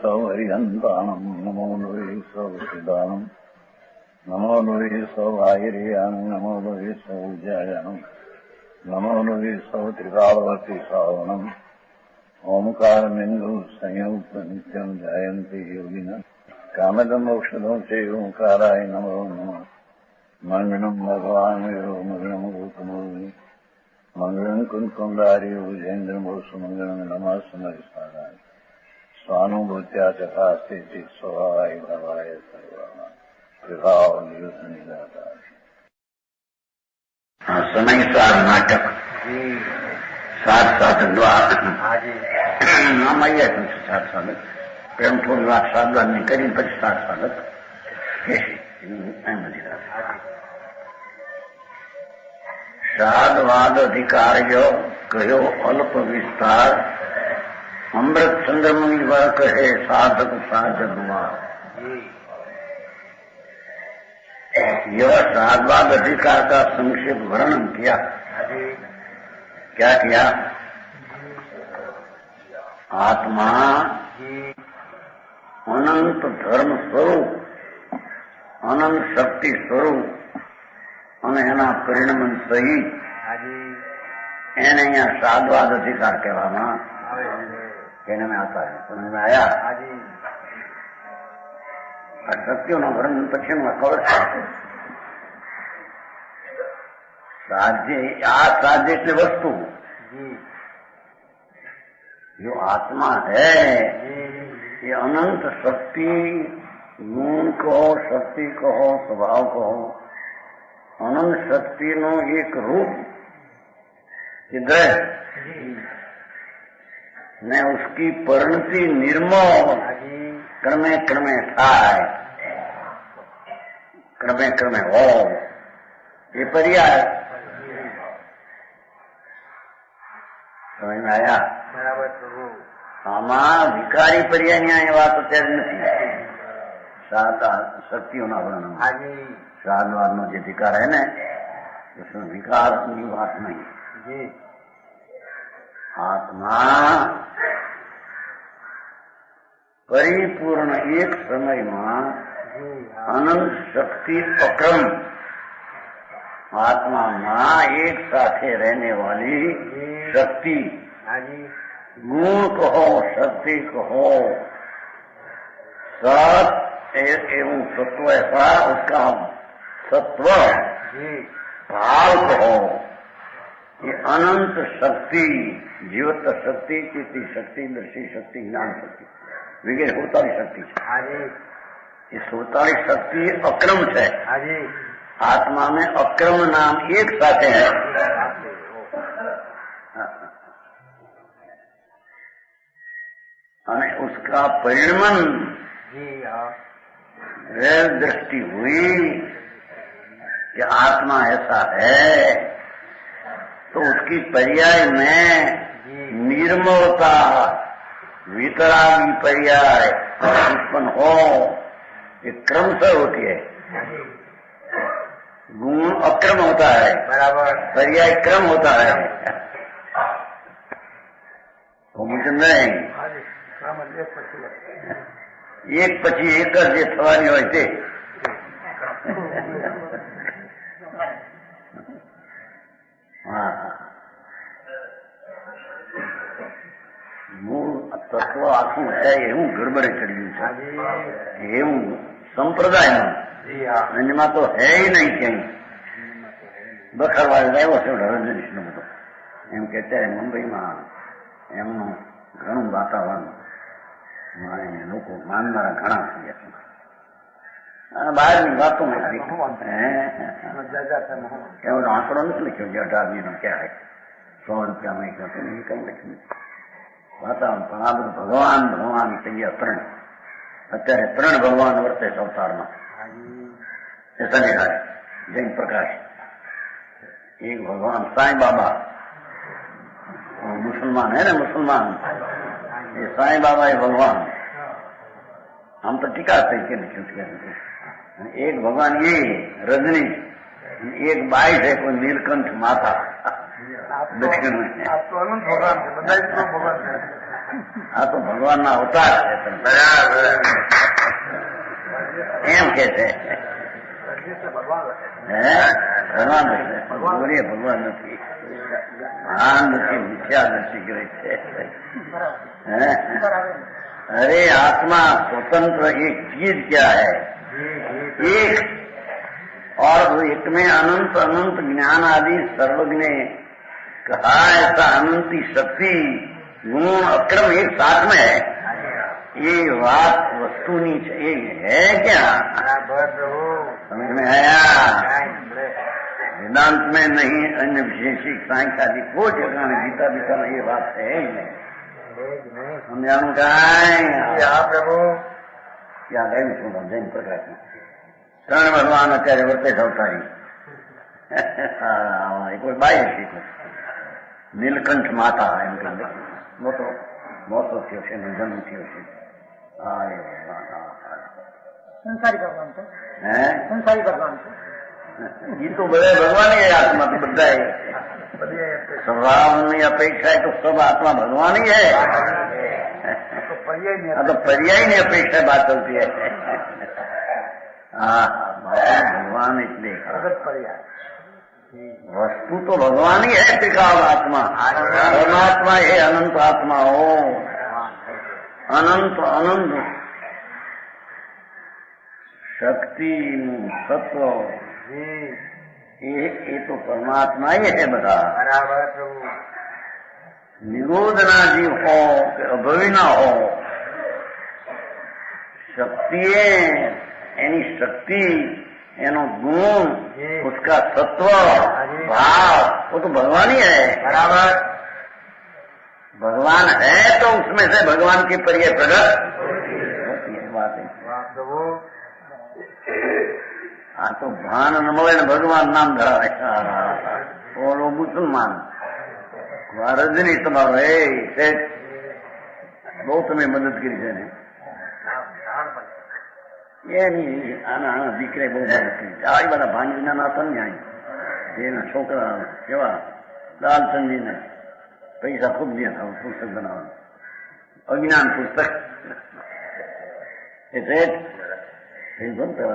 सौहरिहन्ताणम् नमो लोहि सौसिदानम् नमो लोहि सौभागिर्याम् नमो लोहि सौज्यायानम् नमो लोहि सौत्रिकालवती सावनम् ओंकारमिन्दु संयुक्त नित्यम् जायन्ति योगिनः कामदम् औषधम् च ओंकाराय नमो नमः मंगलम् भगवान् विरो मंगलम् गौतमोनि मंगलम् कुंकुमधारी भुजेन्द्रमोसु मंगलम् नमः समरिसाराय स्वानुभूत्या चकास्ते स्वभावाय भवाय सर्वाः कृपावनिदाता समय सार नाटक सात सात द्वार सात साल प्रेम थोड़ी बात सात बार नहीं करी પછી 7 साल साधवाद अधिकार्य कहो अल्प विस्तार अमृत चंद्रमणि वर कहे साधक साधक यह साधवाद अधिकार का संक्षिप्त वर्णन किया। क्या किया? आत्मा अनंत धर्म स्वरूप अनंत शक्ति स्वरूप અને એના પરિણમન સહિત એને અહીંયા સાધવાદ અધિકાર કહેવામાં कहने में आता है। समझ में आया? शक्तियों न वर्णन पश्चिम कवर साध्य आ साध्य की वस्तु जो आत्मा है ये अनंत शक्ति गुण कहो शक्ति कहो स्वभाव कहो अनंत शक्ति नो एक रूप विग्रह ने उसकी परिणति निर्मोह क्रमे क्रमे थाय क्रमे क्रमे हो ये पर्याय समझ में आया? आमा विकारी पर्याय ये बात અત્યારે નથી सात शक्तियों ना वर्णन साधवाद नो जो अधिकार है न उसमें विकार की बात नहीं जी। आत्मा परिपूर्ण एक समय में अनंत शक्ति अक्रम आत्मा में एक साथे रहने वाली शक्ति गुण कहो शक्ति कहो सत एवं सत्व ऐसा उसका सत्व भाव कहो ये अनंत शक्ति जीवत शक्ति चित्ती शक्ति दर्शी शक्ति ज्ञान शक्ति वगैरह 47 शक्ति ये 47 शक्ति अक्रम है। आत्मा में अक्रम नाम एक साथ है और उसका परिणमन दृष्टि हुई कि आत्मा ऐसा है तो उसकी पर्याय में निर्मलता वितरागी पर्याय उत्पन्न हो ये क्रम से होती है। गुण अक्रम होता है बराबर पर्याय क्रम होता है तो मुझे नहीं एक પછી એક જ જે થવાની હોય તે મૂળ તત્વ આખું છે એવું ગડબડે ચડ્યું છે એવું સંપ્રદાયમાં એમાં તો હે નહીં ક્યાંય બખરવા આવ્યો છે રજનીશનો બધો એમ કે અત્યારે મુંબઈમાં એમનું ઘણું વાતાવરણ લોકો માનનારા ઘણા થઈ ગયા બહારની વાતો એનો આંકડો નથી લખ્યો જે 18 ક્યાં હોય 100 રૂપિયામાં એક હતો એ કઈ લખ્યું વાતાવરણ પણ આ બધું ભગવાન ભગવાન કહીએ ત્રણ અત્યારે 3 ભગવાન વર્તે અવતારમાં એ શનિવારે જૈન પ્રકાશ એક ભગવાન સાંઈ બાબા मुसलमान है ना मुसलमान ये साईं बाबा है भगवान हम तो टीका से एक भगवान ये रजनी एक बाई है कोई नीलकंठ माता दक्षिण में आप तो अनंत भगवान આ તો ભગવાનના અવતાર છે. બરાબર એમ કે છે. ભગવાન બોલીએ ભગવાન નથી, ભાન નથી, મિથ્યા નથી કરે છે. अरे आत्मा स्वतंत्र एक चीज क्या है? एक और एक में अनंत अनंत ज्ञान आदि सर्वज्ञ कहा. ऐसा अनंती शक्ति गुण अक्रम एक साथ में है. ये बात वस्तु नहीं है क्या? समझ में आया? वेदांत में नहीं, अन्य विशेषिक सांख्य आदि कोई जगह में गीता बीता में ये बात है ही नहीं. समझाणु क्या प्रभु? क्या गए सुनो जैन प्रकाश में ત્રણ ભગવાન અત્યારે વર્તે સૌતારી. કોઈ બાઈ હતી નીલકંઠ માતા એમ કે મોટો થયો છે, જન્મ થયો છે. સંસારી ભગવાન છે. સંસારી ભગવાન છે. એ તો બધા ભગવાન આત્મા તો બધા स्वभाव अपेक्षा है तो सब आत्मा भगवान ही है. तो पर्याय नहीं अपेक्षा बात चलती है. हाँ भगवान इसलिए वस्तु तो भगवान ही है. टिकाव आत्मा परमात्मा है. अनंत आत्मा हो, अनंत अनंत शक्ति सत्व ये तो परमात्मा ही है બધા. બરાબર પ્રભુ. निरोध ना जीव हो कि अभवी ना हो, शक्ति एनी शक्ति एनो गुण उसका सत्व भाव वो तो भगवान ही है. बराबर. भगवान है तो उसमें से भगवान की पर्याय प्रकट होती है. बात है प्रभु. આ તો ભાન ન મળે ને ભગવાન નામ ધરાવે. ઓલો મુસલમાન રજની તમારો બહુ તમે મદદ કરી છે ને એની આના દીકરે બહુ મદદ કરી છે. આ બધા ભાંજના ના હતા ને એના છોકરા કેવા લાલચંદજીને પૈસા ખૂબ દિયા હતા પુસ્તક બનાવવાનું, અજ્ઞાન પુસ્તક. એટલે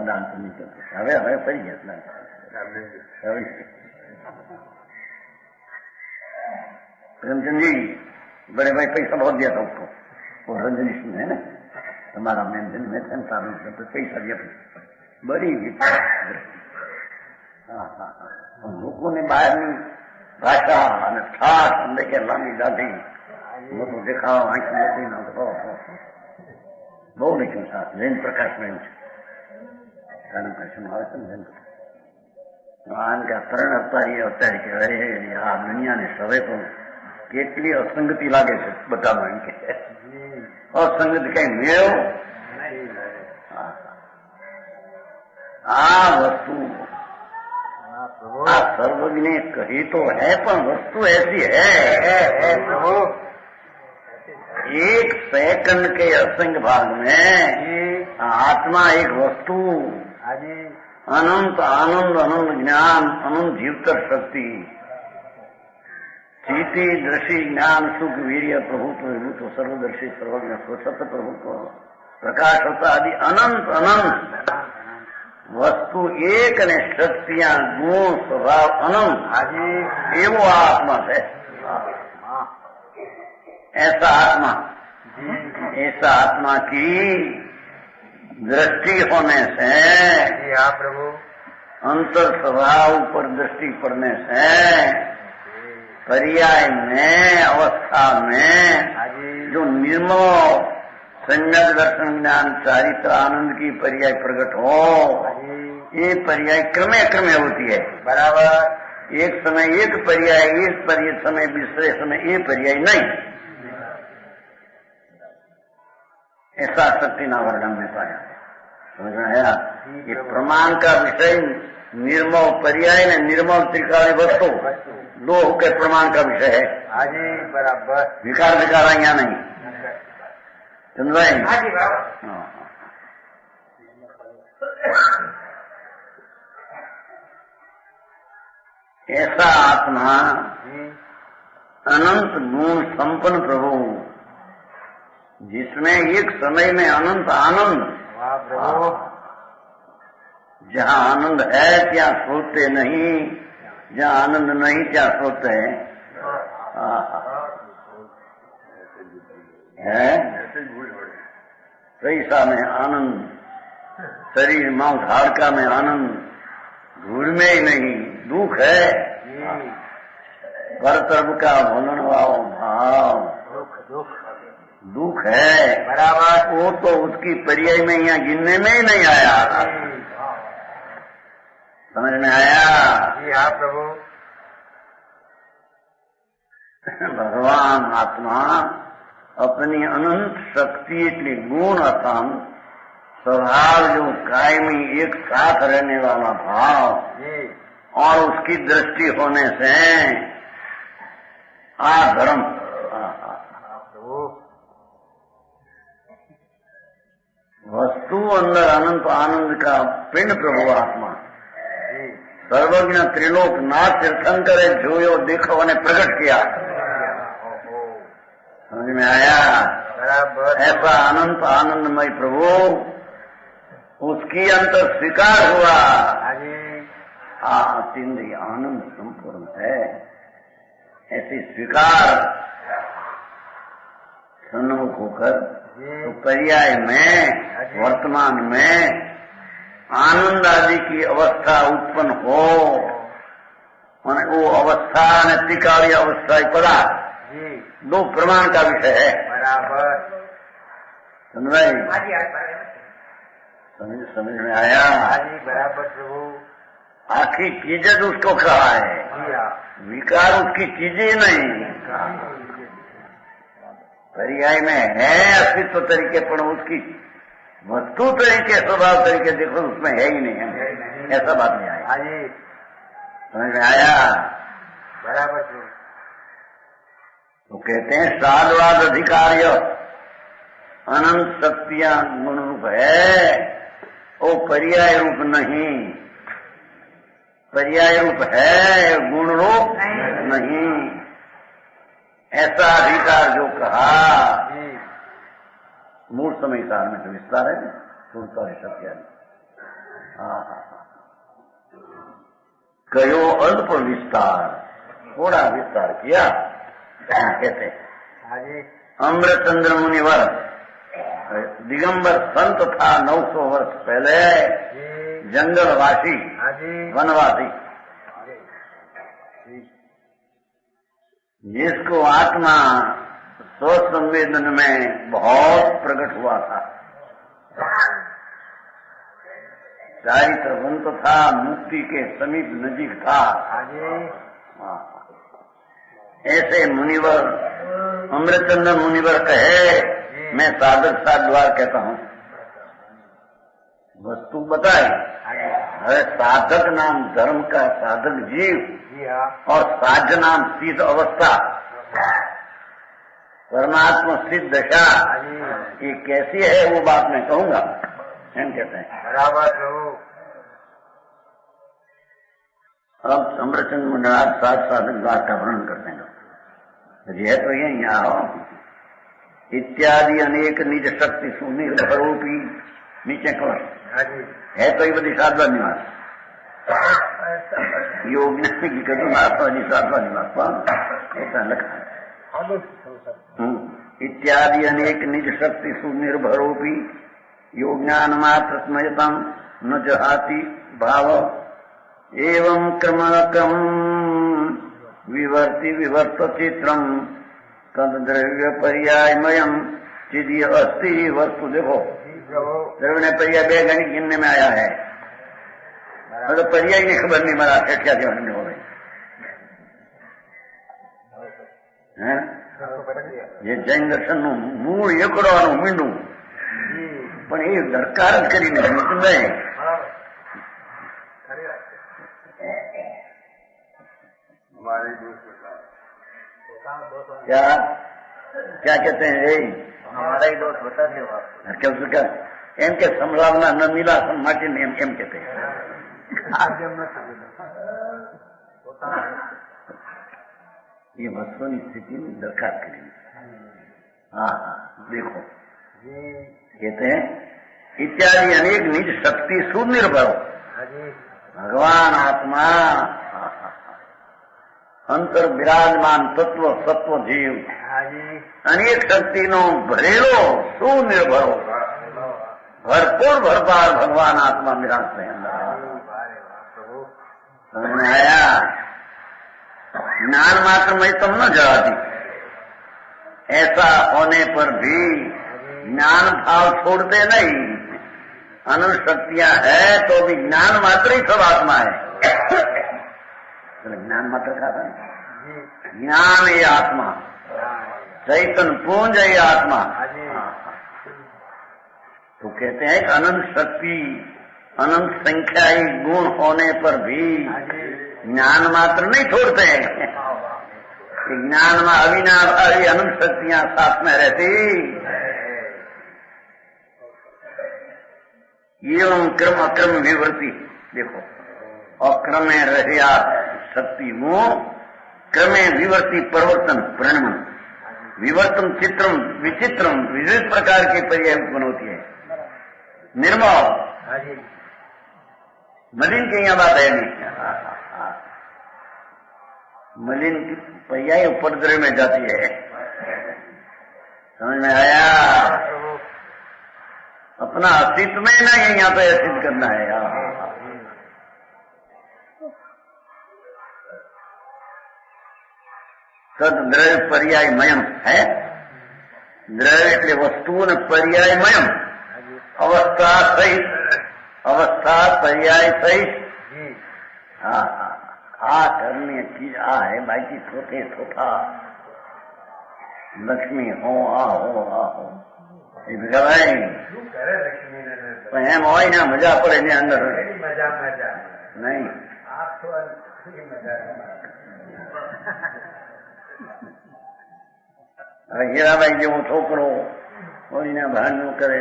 दान तो नहीं करते. હવે ફરી ગયા. प्रेमचंद जी बड़े भाई पैसा बहुत दिया था उसको. वो रंजनीश है ना हमारा मेंशन में पैसा दिया. बड़ी लोगों ने બહારની ભાષા અને ઠાઠ અંદર કે લાંબી દાઢી મોટું દેખાવ આંખી નથી ના બહુ લખ્યું સાથ. જૈન પ્રકાશ મેં ત્રણ અવતારી અવતારી કહેવાય. આ દુનિયાને હવે તો કેટલી અસંગતિ લાગે છે બધામાં. એમ કે અસંગતિ કઈ મેળવ. આ વસ્તુ આ सर्वज्ञ कही तो है पर वस्तु ऐसी है प्रभु. एक सेकंड के असंग भाग में आत्मा एक वस्तु, अनंत आनंद, अनंत ज्ञान, अनंत जीवतर शक्ति, चीति दृष्टि ज्ञान सुख वीर्य प्रभुत्व विभुत्व सर्वदर्शी सर्वज्ञ स्वच्छत प्रभुत्व प्रकाश होता आदि अनंत अनंत वस्तु एक ने शक्तियां गुण स्वभाव अनंत एवं आत्मा है. ऐसा आत्मा की दृष्टि होने से प्रभु अंतर स्वभाव पर दृष्टि पड़ने से पर्याय में अवस्था में जो निर्मल सम्यक दर्शन ज्ञान चारित्र आनंद की पर्याय प्रकट हो, ये पर्याय क्रमे क्रमे होती है. बराबर. एक समय एक पर्याय, एक समय दूसरे समय ये पर्याय नहीं. ऐसा शक्ति ना वर्णन में पाया. समझ में आया? ये प्रमाण का विषय निर्मल पर्याय ने निर्मल त्रिकाली वस्तु दो के प्रमाण का विषय है. हाजी बराबर. विकार यहाँ नहीं. समझ रहे हैं? हाजी बराबर. ऐसा आत्मा अनंत गुण संपन्न प्रभु जिसमें एक समय में अनंत आनंद, जहाँ आनंद है क्या सोते नहीं, जहाँ आनंद नहीं क्या सोते हैं। पैसा में आनंद, शरीर मांस हाड़का में आनंद, धूल में ही नहीं, दुख है। कर्तव्य का भूलन भाव दुख है बराबर। वो तो उसकी पर्याय में यहाँ गिनने में ही नहीं आया। समझ में आया? जी हाँ प्रभु। भगवान आत्मा अपनी अनंत शक्ति इतनी गुण अतम स्वभाव जो कायमी एक साथ रहने वाला भाव और उसकी दृष्टि होने से धर्म वस्तु अंदर अनंत आनंद का पिंड प्रभु आत्मा सर्वज्ञ त्रिलोक नाथ तीर्थंकर जोयो देखो ने प्रकट किया। समझ में आया? ऐसा अनंत आनंदमय प्रभु उसकी अंतर स्वीकार हुआ। अतिंद्रिय आनंद संपूर्ण है, ऐसी स्वीकार सन्मुख होकर तो पर्याय में वर्तमान में आनंद आदि की अवस्था उत्पन्न हो, वो अवस्था ने त्रिकालीय अवस्था पड़ा, दो प्रमाण का विषय है। बराबर समझ में आया? बराबर प्रभु। आखिर चीजें तो उसको कहा है, विकार उसकी चीजें नहीं, पर्याय में है अस्तित्व तरीके पर उसकी वस्तु तरीके स्वभाव तरीके देखो उसमें है ही नहीं, ऐसा बात नहीं आया। समझ में आया? बराबर। तो कहते हैं साधवाद अधिकार्य अनंत शक्तियां गुण रूप है, वो पर्याय रूप नहीं, पर्याय रूप है, गुण रूप नहीं। ऐसा अधिकार जो कहा मूल समय काल में तो विस्तार है, सुनता है सत्या कयो अल्प विस्तार, थोड़ा विस्तार किया। कहते अमृतचंद्र मुनिवर दिगंबर संत था 900 वर्ष पहले, जंगलवासी वनवासी, जिसको आत्मा स्वसंवेदन में बहुत प्रकट हुआ था, चारित्रवंत था, मुक्ति के समीप नजीक था। ऐसे मुनिवर अमृतचंद्र मुनिवर कहे, मैं साधक साधवार कहता हूँ, वस्तु बताए। अरे साधक नाम धर्म का साधक जीव और साध्य नाम सिद्ध अवस्था, परमात्मा सिद्ध दशा, ये कैसी है वो बात मैं कहूंगा, हम कहते हैं। बराबर। अब अमृतचंद्र मुनिराज साधक बात का वर्णन करते हैं। है तो यही आओ इत्यादि अनेक निज शक्ति सुनिर्भरोपी, नीचे कौन है तो ये बड़ी साधवा निवास योग की कदम आत्मा जी साधवा निवास ऐसा लिखा है। इत्यादि अनेक निज शक्ति सुनिर्भरोपी योग ज्ञान मात्र स्मयतम न जहाति भाव एवं क्रमकम विवर्ति विवर्त चित्रम तद द्रव्य पर्यायमयम चिदीय अस्ति वस्तु। देखो द्रव्य पर्याय बेगनी गिनने में आया है, मतलब पर्याय की खबर नहीं मरा क्या जीवन में हो गई है। ये जैन दर्शन નું મૂળ એકડવાનું મીંડું પણ એ દરકાર જ કરીને નહીં। क्या क्या कहते हैं? हमारा ही दोस्त बताते हो आप क्या एम के संभावना न मिला माटी ने एम कहते हैं। ये वस्तुની સ્થિતિની દરખાસ્ત કરી हाँ देखो कहते हैं इत्यादि अनेक निज शक्ति सुनिर्भर भगवान आत्मा अंतर विराजमान तत्व सत्व जीव अनेक शक्ति नो भरेलो सुनिर्भरो भरपूर भरपार भगवान आत्मा मेरा समझ में आया। ज्ञान मात्र में तुम न जड़ाती, ऐसा होने पर भी ज्ञान भाव छोड़ते नहीं। अनंत शक्तियां है तो भी ज्ञान मात्र ही सब आत्मा है। ज्ञान मात्र का था, ज्ञान ये आत्मा, चैतन्य पुंज ये आत्मा। तो कहते हैं कि अनंत शक्ति अनंत संख्याई गुण होने पर भी ज्ञान मात्र नहीं छोड़ते हैं। ज्ञान में अविनाशी अनंत शक्तियां साथ में रहती। एवं क्रम अक्रम विवृत्ति देखो, और क्रमे रहिया शक्ति वो क्रमे विवर्ती परिवर्तन परिणमन विवर्तन चित्रम विचित्रम विविध प्रकार के पर्याय उत्पन्न होती है। निर्मल मलिन की यहाँ बात है नहीं, मलिन की पर्याय उपद्रव में जाती है। समझ में आया? अपना अस्तित्व में ना यहाँ पे सिद्ध करना है। सद द्रव्य पर्यायमयम है। द्रव्य એટલે વસ્તુઓને पर्यायमयम अवस्था सहित अवस्था पर्याय सहित। हाँ आ करने चीज आ है बाकी छोटे छोटा लक्ष्मी हो आ हो भाई એમ હોય ને મજા પડે ને અંદર નહીં। હવે હીરાબાઈ જેવો છોકરો હોળીને ભાનનું કરે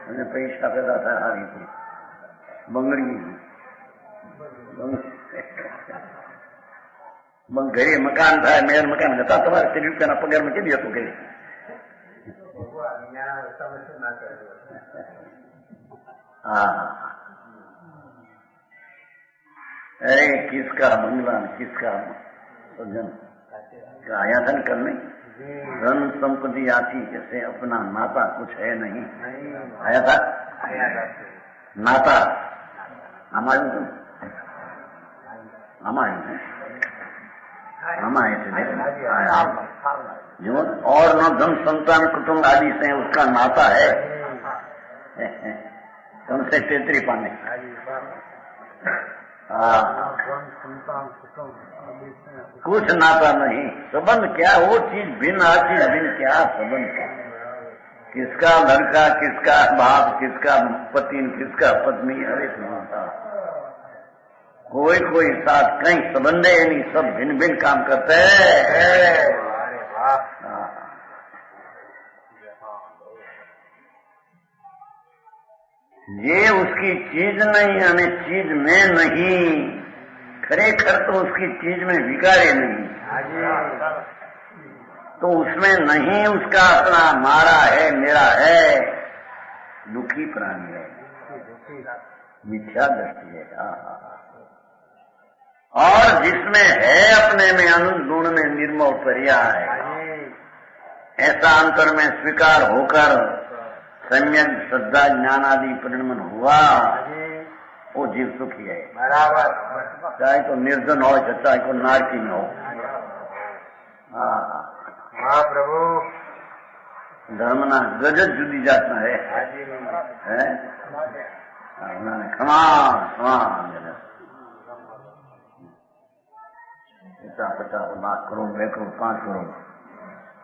અને પૈસા પેદા થાય આ રીતે બંગડી ઘરે મકાન થાય મેયર મકાન હતા તમારે ₹3 રૂપિયાના પગારમાં કેવી હતું કે हाँ अरे किसका बंगला किसका सज्जन आया धन करने धन संपत्ति आती जैसे अपना नाता कुछ है नहीं। आया था नाता हमारे जो और न धन संतान कुटुंब आदि से उसका नाता है तुमसे तेतरी पाने। कुछ नाता नहीं, संबंध क्या वो चीज भिन्न आ चीज भिन्न क्या संबंध। किसका लड़का किसका बाप किसका पति किसका पत्नी अरे नाता कोई कोई साथ कहीं संबंध है नहीं, सब भिन्न भिन्न काम करते हैं। ये उसकी चीज नहीं यानी चीज में नहीं, खरेखर तो उसकी चीज में विकारे नहीं, तो उसमें नहीं उसका अपना मारा है मेरा है। दुखी प्राणी है, मिथ्या दृष्टि है। और जिसमें है अपने में अनंत गुण में निर्मल पर्याय ऐसा अंतर में स्वीकार होकर सम्यक श्रद्धा ज्ञान आदि परिणमन हुआ वो जीव सुखी है बराबर, चाहे तो निर्जन हो चाहे को नारकी में हो। हाँ प्रभु धर्मना गजत जुदी जातना है क्षमा क्षमा 50 लाख करोड़ 2 करोड़ 5 करोड़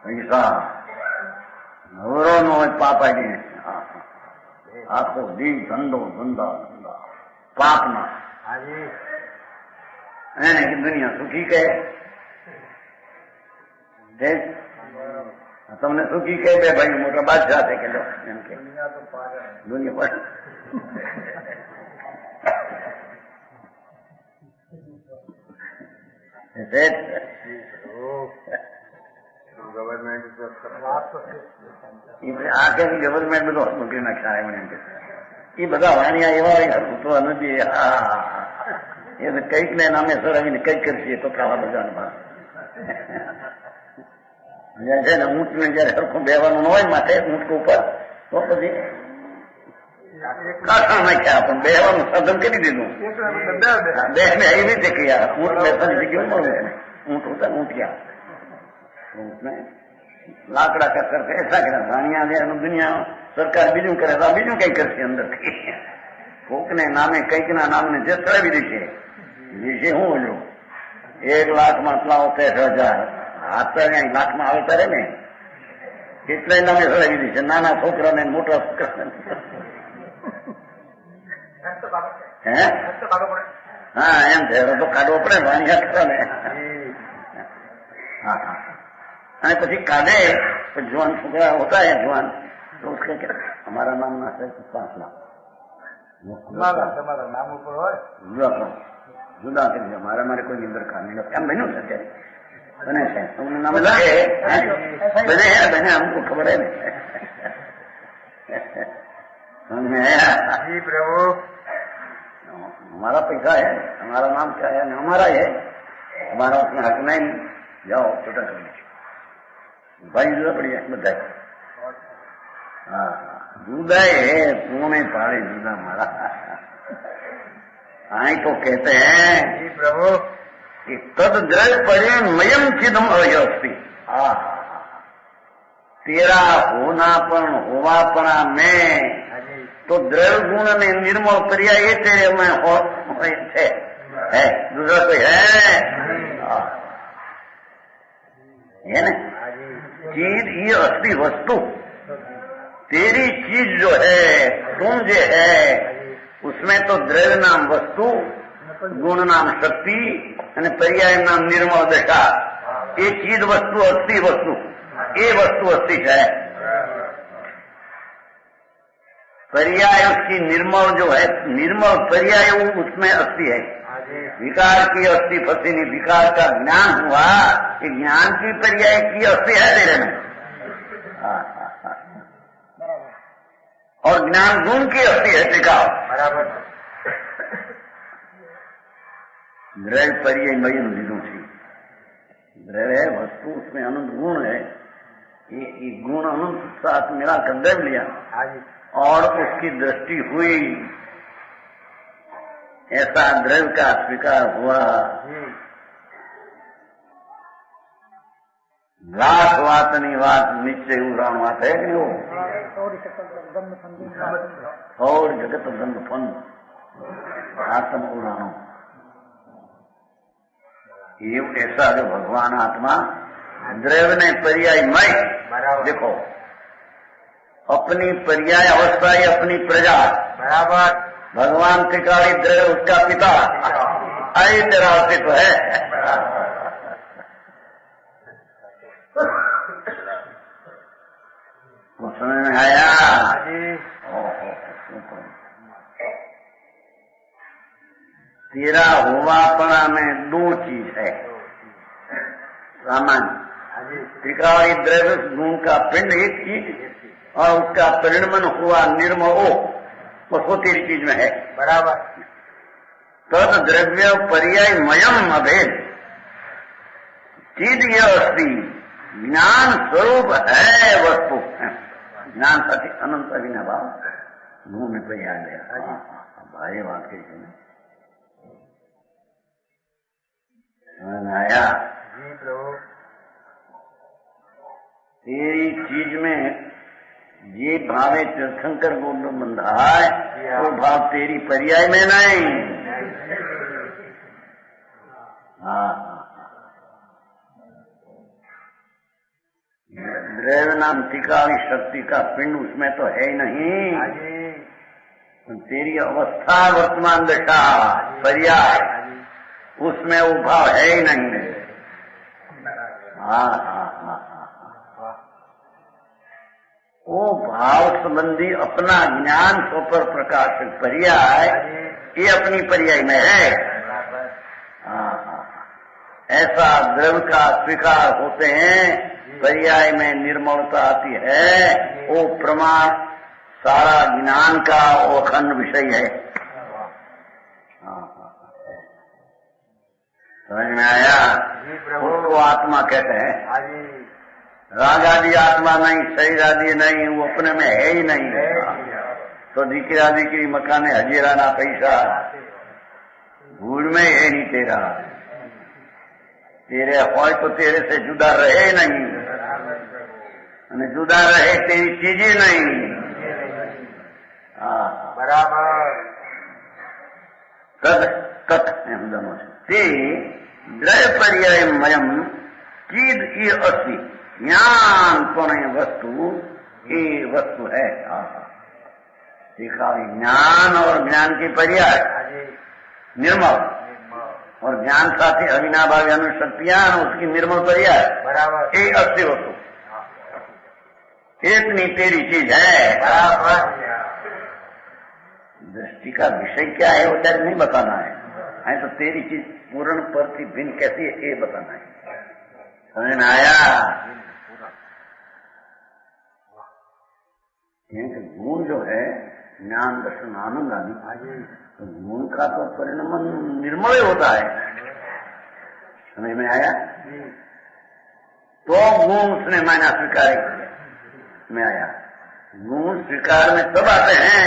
पैसा नवरो नो पाप आगे आखो दी धंधो धंधा धंधा पाप ना એને કે દુનિયા સુખી કહે તમને સુખી કહે બે ભાઈ મોટા બાદશાહ છે કે એમ કે દુનિયા પર गवर्नमेंट આખે ગવર્મેન્ટ બધો મૂકી નાખ્યા એમને એ બધા વાણિયા એવા હરકુતો નથી. એ કઈક ને નામે સરાવીને કઈક કરશે તો ખાવા બધામાં છે ને ઊંટ ને જયારે સરખું બેવાનું હોય માટે ઊંટ ઉપર તો પછી કાઠા નાખ્યા પણ બેવાનું સાધન કરી દીધું. બે ને એવી રીતે કહ્યા ઊંટ બેસવાની જગ્યા મળવું ઊંટ હોતા ઊંટિયા ઊંટને લાકડા કસર ऐसा કર્યા વાણિયા દુનિયા સરકાર બીજું કરે તો બીજું કઈ કરશે અંદરથી કોકને નામે કઈક ના નામને જે ચડાવી દેશે વિશે હું બોલું 1,63,000 હાથ લાખમાં આવે તારે ને કેટલાય નામે ચડાવી દેશે નાના છોકરાને મોટા છોકરાને. હે હા એમ છે તો કાઢવો પડે વાણિયા કરો ને. હા હા અને પછી કાઢે જવાન છોકરા હોતા है जवान तो उसके क्या हमारा नाम ना है 5 लाख તમારા નામ ઉપર હોય जुदा कर दिया हमारा हमारे कोई निंदर खाने का क्या बनो सके बने से तुमने नाम लगे बने हैं बने हमको खबर है समझ आया जी प्रभु. हमारा पैसा है हमारा नाम क्या है हमारा है हमारा उसमें हक नहीं जाओ छोटा कर लीजिए भाई जुदा बढ़िया बताए. हाँ जुदा है पुणे पाड़े जुदा हमारा. आई तो कहते हैं जी प्रभु कि तद द्रव्य परिमयम चिदम अवस्थी. तेरा होनापण होवापणा में तो द्रव्य गुण ने निर्मल पर्याय ये तेरे में है दूसरा कोई है ना. चीज ये असली वस्तु तेरी चीज जो है तुम जो है उसमें तो द्रव्य नाम वस्तु गुण नाम शक्ति અને पर्याय नाम निर्मल दशा ये चीज वस्तु असली वस्तु ये वस्तु असली है. पर्याय उसकी निर्मल जो है निर्मल पर्याय उसमें असली है. विकार की अस्थि फसी नहीं विकार का ज्ञान हुआ कि ज्ञान की पर्याय की अस्थि है तेरे में और ज्ञान गुण की अस्थि है टिकाओ बराबर. द्रव्य पर्याय मयन લીધું છે. द्रव्य है वस्तु उसमें अनंत गुण है. ये गुण अनंत साथ मिलाकर द्रव्य लिया और उसकी दृष्टि हुई ऐसा द्रव्य का स्वीकार हुआ. लाख वातनी बात निश्चय उदाहरण बात है कि नहीं हो और जगत गंध फन आत्म उदाहरण ये ऐसा जो भगवान आत्मा द्रव्य ने पर्यायमय देखो अपनी पर्याय अवस्था ही अपनी प्रजा बराबर. भगवान त्रिकाली द्रव्य उसका पिता आई तेरा अस्तित्व है. समझ में आया. तेरा होवापणा में 2 चीज है सामान्य. त्रिकाली द्रव्य गुण का पिंड एक चीज और उसका परिणमन हुआ निर्मल वो तेरी चीज में है बराबर. तद द्रव्य पर्याय मयम अभेद चीज यह अस्थि ज्ञान स्वरूप है वस्तु ज्ञान साथी अनंत अभिनय भाव मुंह में कोई आ गया. भारी बात कैसे आया जी प्रभु. तेरी चीज में ये भावे तीर्थंकर गोद बंधा है वो भाव तेरी पर्याय में नहीं. हाँ द्रव्य नाम टिकाली शक्ति का पिंड उसमें तो है ही नहीं. तेरी अवस्था वर्तमान दशा पर्याय उसमें वो भाव है ही नहीं. हाँ हाँ हाँ वो भाव संबंधी अपना ज्ञान स्वपर प्रकाशित पर्याय ये अपनी पर्याय में है. ऐसा द्रव्य का स्वीकार होते हैं पर्याय में निर्मलता आती है, वो प्रमाण सारा ज्ञान का वो अखंड विषय है। समझ में आया? उसको आत्मा कहते हैं। राग आदि आत्मा नहीं, शरीर आदि नहीं, वो अपने में है ही नहीं। तो दीकरा दीकरी मकाने हजीराना पैसा भूल में है नहीं तेरा, तेरे होय तो तेरे से जुदा रहे नहीं, जुदा रहे तेरी चीजें नहीं। बराबर तद तत् एम दोनों से द्रय पर्याय मयम चीद ये अस्ति ज्ञान पुण्य वस्तु ये वस्तु है। देखा, ज्ञान और ज्ञान की पर्याय निर्मल, और ज्ञान साथी अविनाभावी अनुशक्तियां उसकी निर्मल पर्याय बराबर ये अस्ति वस्तु इतनी तेरी चीज है। बराबर दृष्टि का विषय क्या है वो तेरे नहीं बताना है, तो तेरी चीज पूर्ण प्रति भिन्न कैसी है ये बताना है। समझ में आया? गुण जो है ज्ञान दर्शन आनंद आदि, तो गुण का तो परिणाम निर्मल होता है। समझ में आया? तो गुण उसने मायना स्वीकार में आया। गुण स्वीकार में तब आते हैं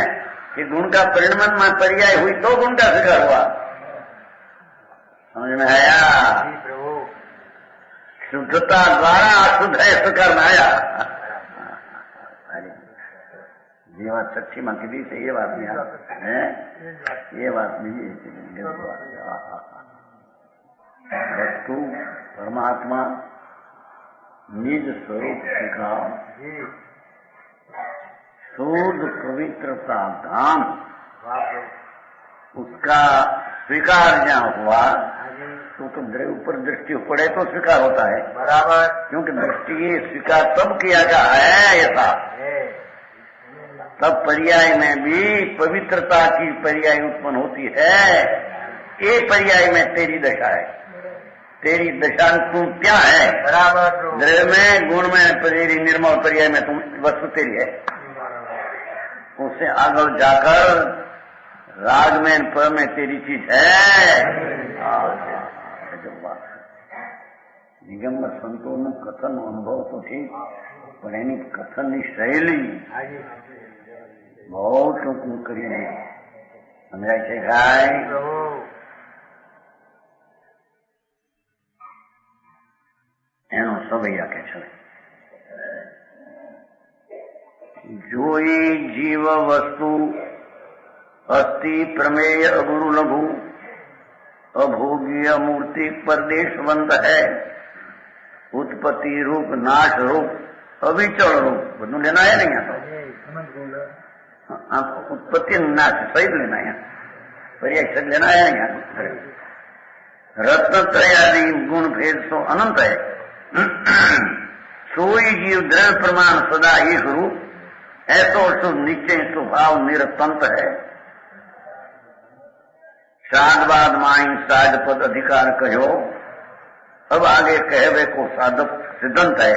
कि गुण का परिणाम में पर्याय हुई तो गुण का स्वीकार हुआ। समझ में आया? शुद्धता द्वारा अशुद्ध है स्वीकार में आया। ये बात सच्ची मां की से ये बात नहीं है, ये बात नहीं है। वस्तु परमात्मा निज स्वरूप स्वीकार, शुद्ध पवित्रता धाम, उसका स्वीकार जहाँ हुआ तो ऊपर दृष्टि पड़े तो स्वीकार होता है। बराबर, क्योंकि दृष्टि स्वीकार तब किया गया है ऐसा, तब पर्याय में भी पवित्रता की पर्याय उत्पन्न होती है। ये पर्याय में तेरी दशा है, तेरी दशा तू क्या है? बराबर, द्रव्य में गुण में तेरी निर्मल पर्याय में तुम वस्तु तेरी है। उससे आगे जाकर राग में पर में तेरी चीज है। निगम संतों ने कथन अनुभव तो ठीक, पर एनी कथन की शैली बहुत टूंकू करी समझाय છે ગાય। એનો સવૈયા કે છે જોઈ જીવ વસ્તુ અસ્થિ પ્રમેય અગुरु लघु अभोग्य मूर्ति परदेशवंत है, उत्पत्ति रूप नाश रूप अविचल रूप બધું લેना है नहीं आता। उत्पत्ति नाश सही लेना है, पर्याय शब्द लेना है नहीं। रत्न त्रयादि गुण भेद सो अनंत है, सोई जीव द्रव्य प्रमाण सदा एक रूप, ऐसो शुभ निश्चय स्वभाव निरतंत है। साधवाद माई साध पद अधिकार कहो, अब आगे कहवे को साधक सिद्धांत है।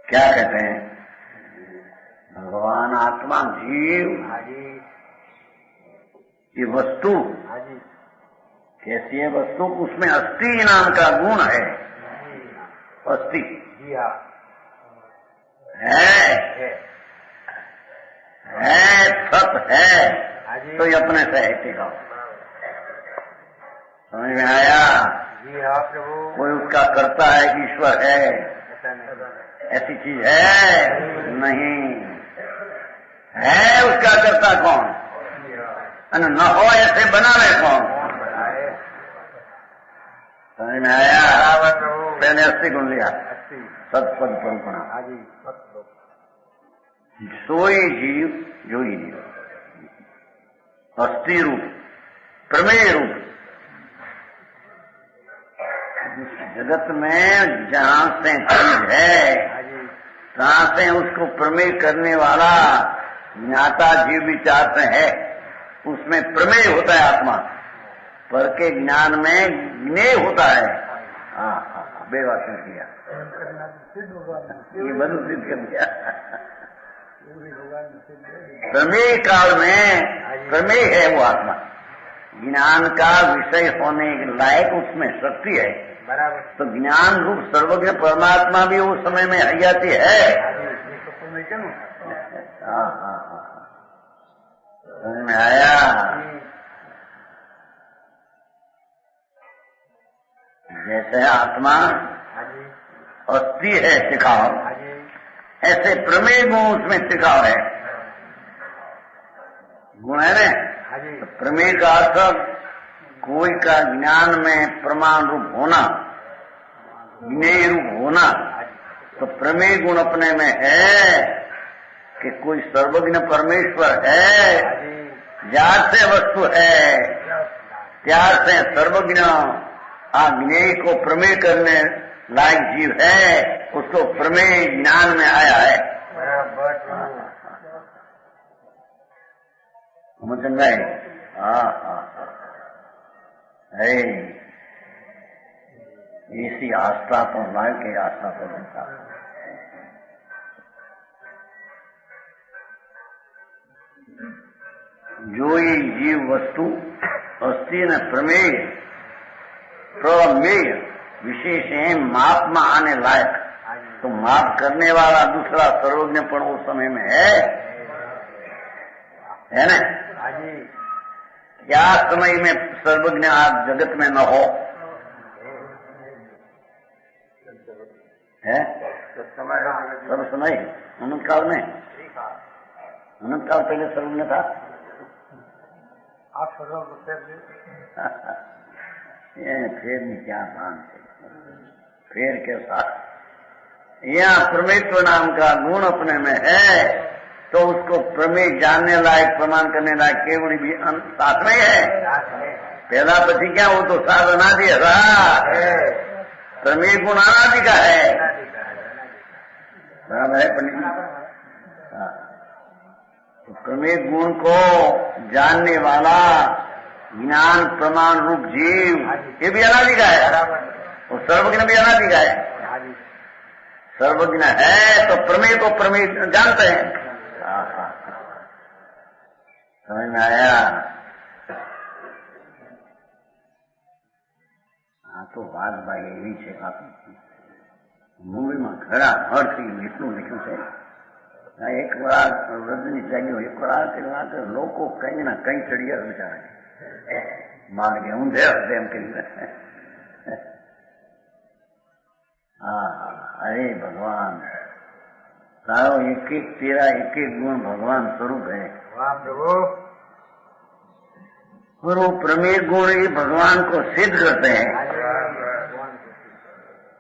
क्या कहते हैं? भगवान आत्मा जीव ये वस्तु कैसी है? वस्तु उसमें अस्थि नाम का गुण है। अस्थि है सत है, तो ये अपने से है टिका। समझ में आया? कोई उसका करता है कि ईश्वर है, ऐसी चीज है नहीं। है उसका करता कौन? न हो ऐसे बनावे कौन? समझ में आया? पहले अस्थि गुण लिया, सत्पद परुपणा। सोई जीव जो ही जीव, अस्थि रूप प्रमेय रूप, जगत में जहां से चीज है सांसें उसको प्रमेय करने वाला ज्ञाता जीव विचार से है, उसमें प्रमेय होता है आत्मा, पर के ज्ञान में ज्ञेय होता है। हाँ, बेवासन किया, ये बंद सिद्ध कर दिया। प्रमेय काल में प्रमेय है वो आत्मा, ज्ञान का विषय होने लायक उसमें शक्ति है। बराबर। तो ज्ञान रूप सर्वज्ञ परमात्मा भी उस समय में हयाती है। समझ में आया? जैसे आत्मा अस्थि है टिकाव, ऐसे प्रमेय गुण उसमें टिकाव है। गुण है ना, तो प्रमेय का अर्थ कोई का ज्ञान में प्रमाण रूप होना, ज्ञेय रूप होना। तो प्रमेय गुण अपने में है कि कोई सर्वज्ञ परमेश्वर है, जार से वस्तु है, त्यार से सर्वज्ञ ज्ञेय को प्रमेय करने लायक जीव है, उसको प्रमेय ज्ञान में आया है। समझ गए? ऐसी आस्था तो लाए के आस्था तो देता। जो ये जीव वस्तु अस्थि न प्रमेय प्रमेय विशेष है, माप में आने लायक, तो माप करने वाला दूसरा सर्वज्ञ पण उस समय में है ना? क्या समय में सर्वज्ञ आज जगत में न हो है? सब समय अनंत काल में, अनंत काल पहले सर्वज्ञ था। आप फिर नहीं क्या भान है, फिर के साथ यहाँ परमेश्वर नाम का गुण अपने में है, तो उसको प्रमेय जानने लायक प्रमाण करने लायक केवल भी साथ में है। पहला पति क्या, वो तो साधनादि है, प्रमेय गुण अनादि का है। बराबर है पंडित? तो प्रमेय गुण को जानने वाला ज्ञान प्रमाण रूप जीव, ये भी अनादि का है, और सर्वज्ञ भी अनादि का है। सर्वज्ञ है तो प्रमेय को प्रमेय जानते हैं। समझ में आया? हाँ, तो बात भाई એવી છે કાપી મુંબઈમાં ઘણા હળ થઈ ગયું, એટલું લખ્યું છે। એક વાર રજની જાગ્યો, એક વાર લોકો કઈ ના કઈ ચડિયા વિચારે માર ગયા, હું દે એમ કરી। हाँ, अरे भगवान तारो एक एक तेरा एक एक गुण भगवान स्वरूप है। प्रभु, और वो प्रमेय गुण ही भगवान को सिद्ध करते हैं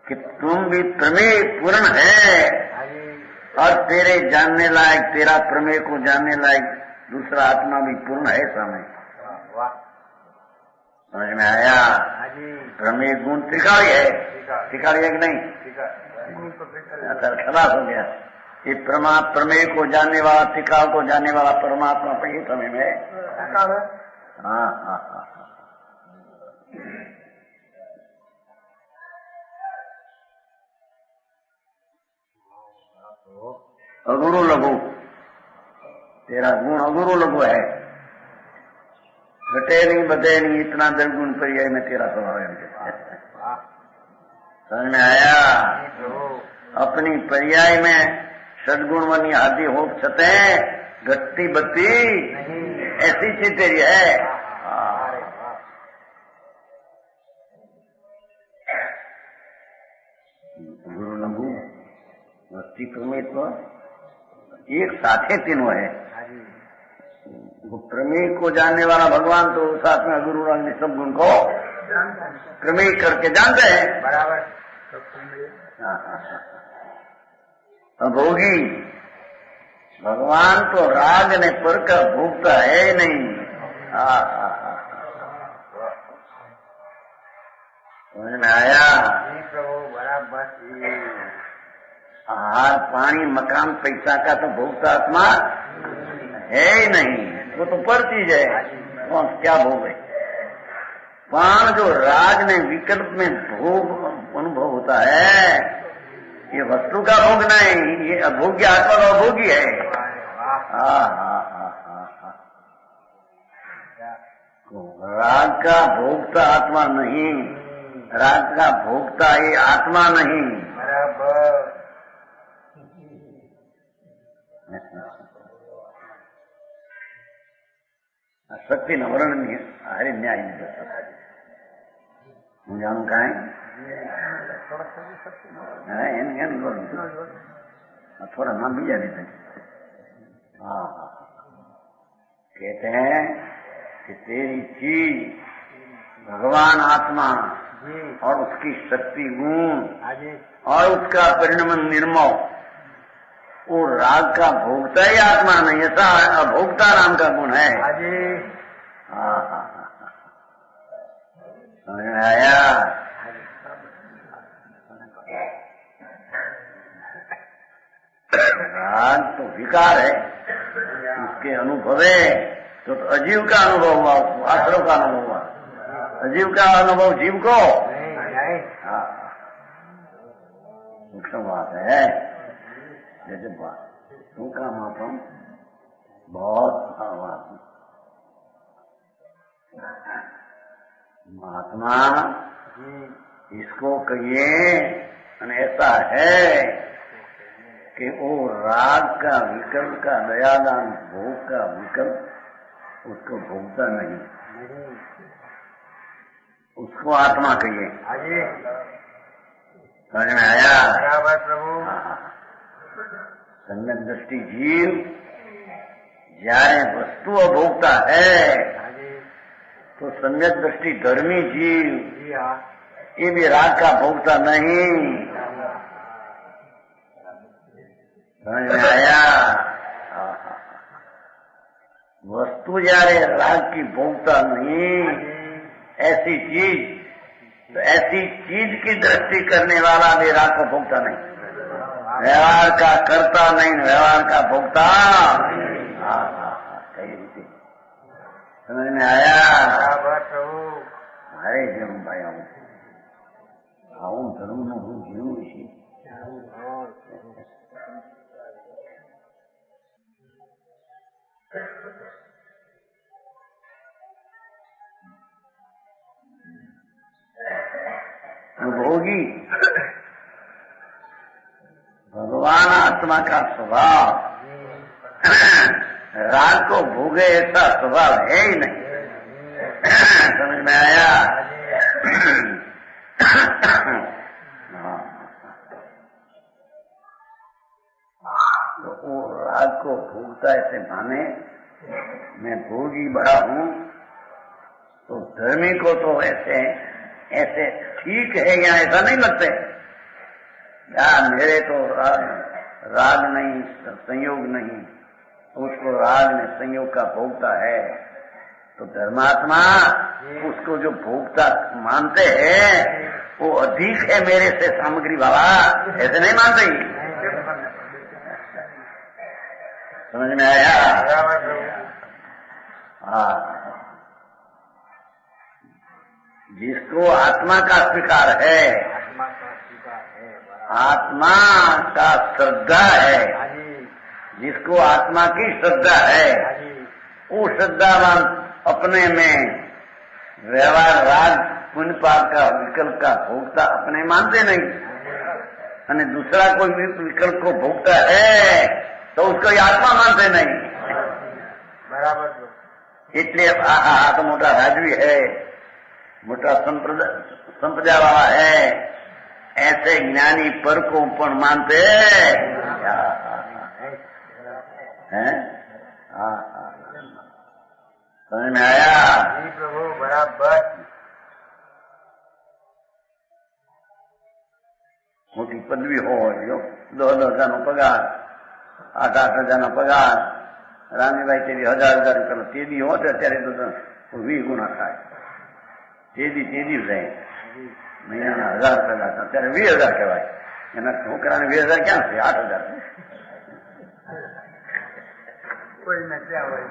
कि तुम भी प्रमेय पूर्ण है, और तेरे जानने लायक, तेरा प्रमेय को जानने लायक दूसरा आत्मा भी पूर्ण है समय। समझ में आया? प्रमेय गुण त्रिकाली है, त्रिकाली है कि नहीं? खलास हो गया। ये प्रमेय को जानने वाला, त्रिकाल को जानने वाला परमात्मा पर ही समय में। हाँ हाँ हाँ, अगुरु लघु, तेरा गुण अगुरु लघु है, घटे नहीं बधे नहीं, इतना दुर्गुण पर्याय में तेरा स्वभाव है। समझ में आया? अपनी पर्याय में सदगुण वनी आदि हो छते घटती बत्ती ऐसी चीज तेरी है। गुरु लघु वस्ती परमेश्वर एक साथे तीनों है। वो प्रमेय को जानने वाला भगवान तो साथ में गुरु ने सब गुण को प्रमेय करके जानते हैं। बराबर। भोगी भगवान तो राग ने पर का भोगता है ही नहीं। समझ में आया? प्रभु बराबर। आहार पानी मकान पैसा का तो भोगता आत्मा है ही नहीं, वो तो पर चीज है, कौन क्या भोग है। पान जो राग में विकल्प में भोग अनुभव होता है, ये वस्तु का भोग नहीं, ये अभोग्य आत्मा का अभोगी है। राग का भोगता आत्मा नहीं, राग का भोगता ये आत्मा नहीं। बराबर। शक्ति न वर्णनीय अरे न्याय नहीं कर सकता। હું જાણું કાંઈ थोड़ा नाम भी जाने थे। हाँ कहते हैं कि तेरी चीज भगवान आत्मा और उसकी शक्ति गुण और उसका परिणाम निर्मोह, वो राग का भोगता ही आत्मा नहीं, ऐसा अभोक्ता नाम का गुण है। हाँ हाँ हाँ, समझ में आया। राग तो विकार है, उसके अनुभव है तो अजीव का अनुभव हुआ, आश्रव का अनुभव हुआ। अजीव का अनुभव जीव को सूक्ष्म बात है। जैसे बात तू का मापम बहुत महात्मा इसको कहिए, ऐसा है कि वो राग का विकल्प का दयादान भोग का विकल्प उसको भोगता नहीं, उसको आत्मा कहिए। समझ में आया प्रभु। सम्यक दृष्टि जीव જ્યારે वस्तु अभोगता है तो सम्यक दृष्टि धर्मी जीव ये भी राग का भोगता नहीं। समझ में आया। वस्तु જ્યારે राग की भोगता नहीं, ऐसी चीज, तो ऐसी चीज की दृष्टि करने वाला भी राग का भोगता नहीं, व्यवहार का करता नहीं, व्यवहार का भोगता। सही रीति समझ में आया। अरे जम भाई आऊं धर्म न हूँ जीव इसी भोगी भगवान आत्मा का स्वभाव राग को भोगे ऐसा स्वभाव है ही नहीं। समझ में आया। तो वो राग को भोगता ऐसे माने मैं भोगी बड़ा हूँ, तो धर्मी को तो ऐसे ऐसे ठीक है या ऐसा नहीं लगते। या मेरे तो राग नहीं, संयोग नहीं, उसको राग ने संयोग का भोगता है, तो धर्मात्मा उसको जो भोगता मानते हैं वो अधिक है मेरे से सामग्री वाला, ऐसे नहीं मानते ही। समझ में आया। हाँ, जिसको आत्मा का स्वीकार है, आत्मा का श्रद्धा है, जिसको आत्मा की श्रद्धा है, वो श्रद्धावान अपने में व्यवहार राग पुण्य पाप का विकल्प का भोगता अपने मानते नहीं, और दूसरा कोई विकल्प को भोगता है तो उसको आत्मा मानते नहीं। बराबर। इसलिए तो मोटा राजवी है, मोटा संप्रदाय वाला है, ऐसे ज्ञानी पर को पण मानते हैं। समझ में आया। जी प्रभु बराबर। मोटी पदवी हो, 10,000 નો પગાર, 8,000 નો પગાર, રામીભાઈ તેદી 1,000 રૂપિયા તેદી હોત, અત્યારે તો 20 ગુણા થાય, તેદી રહે, મહિનાના 1,000 રૂપિયા, અત્યારે 20,000 કહેવાય। એના છોકરાને 20,000 ક્યાં છે? 8,000. કોઈને ક્યાં હોય?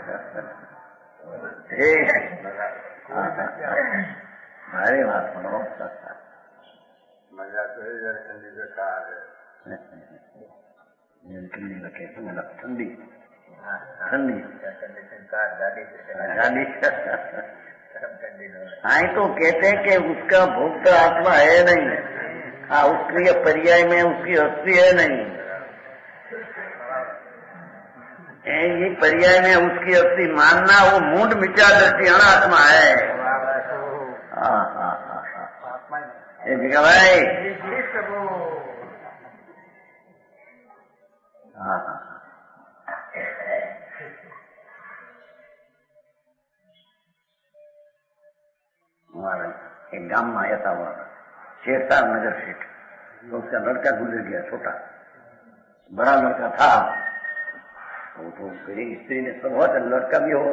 ભારે વાત પણ મજા તો એ જયારે ઠંડી બેઠા આવે ઠંડી લખે ઠંડી ઠંડી हाँ तो कहते हैं कि उसका भोक्ता आत्मा है नहीं, हाँ उसके पर्याय में उसकी हस्ती है नहीं, ये पर्याय में उसकी हस्ती मानना वो मूड मिथ्या दृष्टि अनात्मा है। हाँ हाँ हाँ हाँ ये देखा भाई। हाँ हाँ हमारा एक गांव में आया था वह शेरशाह नगर सेठ, तो उसका लड़का गुजर गया, छोटा बड़ा लड़का था, तो मेरी स्त्री ने सब बहुत लड़का भी हो,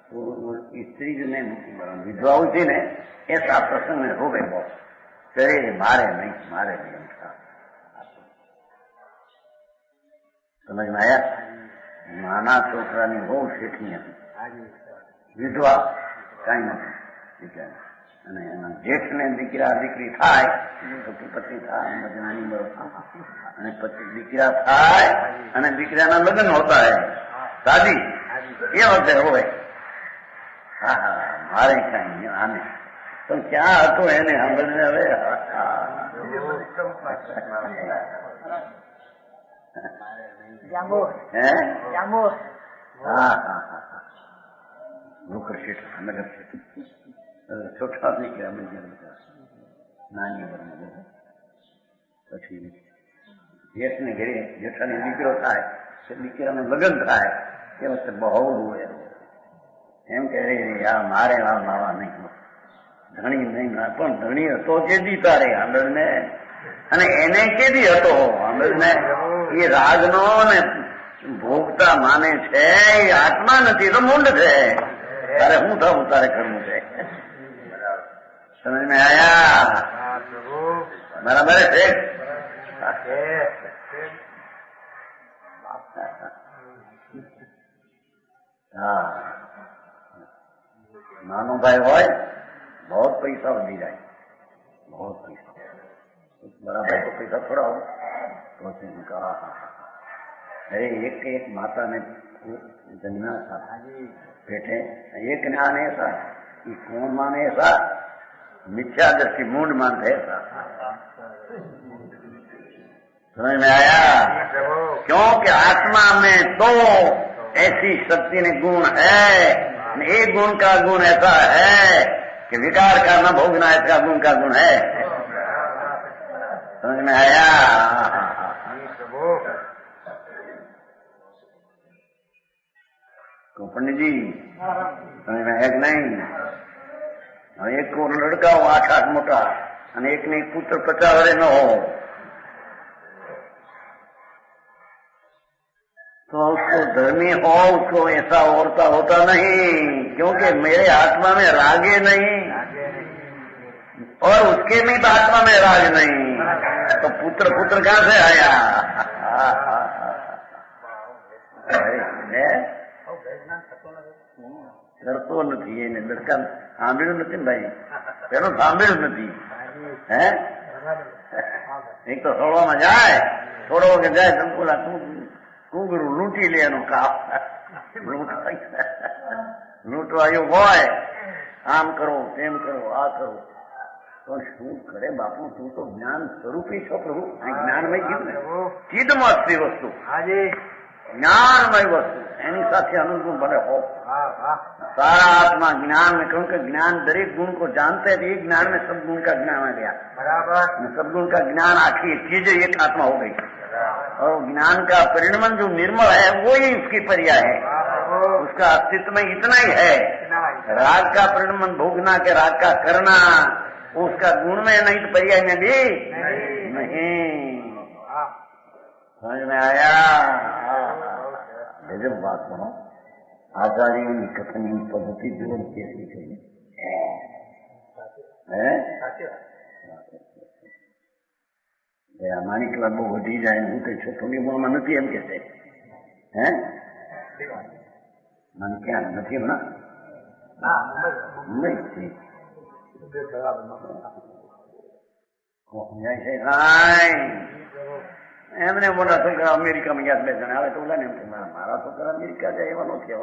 तो स्त्री जो ने विधवा हुई थी ने ऐसा प्रसंग में हो गए बहुत, करे मारे नहीं उनका समझ में आया। नाना छोकरा ने हो सेठनी विधवा कई नहीं અને એના જેઠને દીકરા દીકરી થાય પતિ થાય મજનાની અને પછી દીકરા થાય અને દીકરાના લગ્ન હોતા હે શાદી એ વખતે હોય હા હા મારે કઈ આને પણ ક્યાં હતું એને સાંભળીને હવે હે હા હા હા નોકર શેઠ નગર શેઠ छोटा દીકરા નાની ઉંમરમાં પછી જેઠને ઘરે જેઠાને દીકરો થાય દીકરાનું લગ્ન થાય એ વખતે બહુ રોવે એમ કહે યાર મારે માવા નહીં ધણી નહીં પણ ધણી હતો કેદી તારે આંબળને અને એને કેદી હતો આંબળને એ રાગનો ને ભોગતા માને છે એ આત્મા નથી તો મૂંડ છે તારે હું થવું તારે કરવું છે समझ में आया बराबर है हाँ नानो भाई हो बहुत पैसा वधी जाए बहुत पैसा बड़ा भाई को पैसा थोड़ा हो तो कहा अरे एक माता ने जन्मा था बेटे एक ज्ञान ऐसा कि कौन माने ऐसा मिथ्या दृष्टि मूड मानते ऐसा समझ में आया। क्योंकि आत्मा में तो ऐसी शक्ति ने गुण है, एक गुण का गुण ऐसा है कि विकार का न भोगना इसका गुण का गुण है। समझ में आया। तो पंडित जी समझ में है कि नहीं। एक को लड़का हो 8 मोटा અને એક ને પુત્ર 50 વર્ષ નો हो तो उसको धर्मी हो उसको ऐसा औरता होता नहीं, क्योंकि मेरे आत्मा में रागे नहीं और उसके में तो आत्मा में राग नहीं, तो पुत्र कहाँ से आया। કરતો નથી એને લડકા સાંભળ્યું નથી ભાઈ, પેલો સાંભળ્યું નથી હે એક તો સોળવામાં જાય થોડો વખત જાય સંકુલા કુંગરું લૂંટી લે એનું કાપ લૂંટવાયું હોય આમ કરો તેમ કરો આ કરો પણ શું કરે બાપુ તું તો જ્ઞાન સ્વરૂપી છો પ્રભુ, જ્ઞાનમય ચિદમસ્તી વસ્તુ જ્ઞાનમય વસ્તુ એની સાથે અનુગુણ ભલે हो सारा आत्मा ज्ञान में, क्योंकि ज्ञान दरेक गुण को जानते थे, ज्ञान में सब गुण का ज्ञान आ गया बराबर, सब गुण का ज्ञान आखिर चीज एक आत्मा हो गई और ज्ञान का परिणमन जो निर्मल है वो ही उसकी पर्याय है, उसका अस्तित्व में इतना ही है। राग का परिणमन भोगना के राग का करना उसका गुण में नहीं तो पर्याय में भी नहीं। समझ में आया। जब बात सुनो आचार्यों की कथन पद्धति जीवन कैसी चाहिए કે આ માણિકલાલ બહુ વધી જાય હું કઈ છોકરી બોલમાં નથી એમ કે છે હે મને ક્યાં નથી હમણાં મુંબઈ જાય છે એમને મોટા છોકરા અમેરિકામાં ગયા 2 જણા આવે તો ઓલા ને એમ કે મારા છોકરા અમેરિકા જાય એવા નથી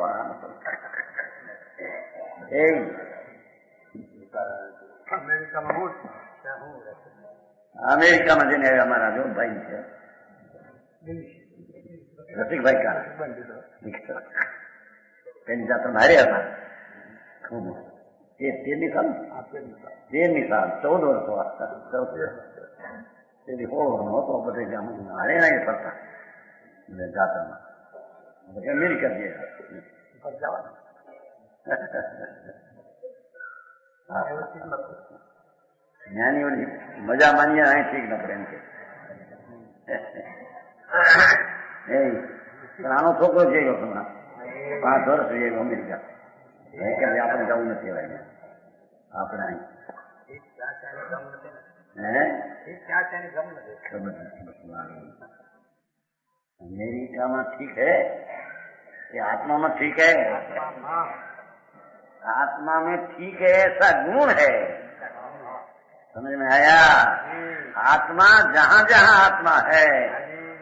અમેરિકામાં જઈને અમારા જો ભાઈ છે રસિકભાઈ કા તેની જાત્ર મારે હતા 13 સાલ 14 વર્ષ તેથી 16 વર્ષનો હતો બધે હારે ના ફરતા જાત્રામાં અમેરિકા જઈએ જવાનું જ્ઞાની ઓલી મજા માનીએ અહીં ઠીક ન પડે એમ કે આનો છોકરો છે હમણાં 5 વર્ષ જોઈએ અમેરિકા આપણે જવું નથી હવે આપણે અહીં अमेरिका में ठीक है कि आत्मा में ठीक है आत्मा में ठीक है ऐसा गुण है समझ में आया आत्मा जहाँ जहाँ आत्मा है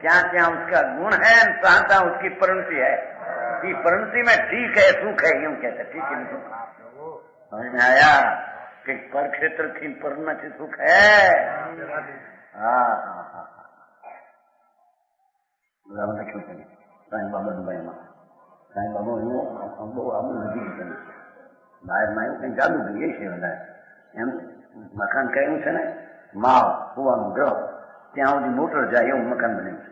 क्या क्या उसका गुण है सहता उसकी परिणति है कि परिणति में ठीक है सुख है यूं कहते ठीक है समझ में आया कि पर क्षेत्र की परिणति सुख है साईं बाबा दुबई में साईं बाबा बहू आबू नदी બહાર માં એવું કઈ ચાલુ થયું એ છે વધારે એમ મકાન કર્યું છે ને માવ કુવાનું ગ્રહ ત્યાં સુધી મોટર જાય એવું મકાન બન્યું છે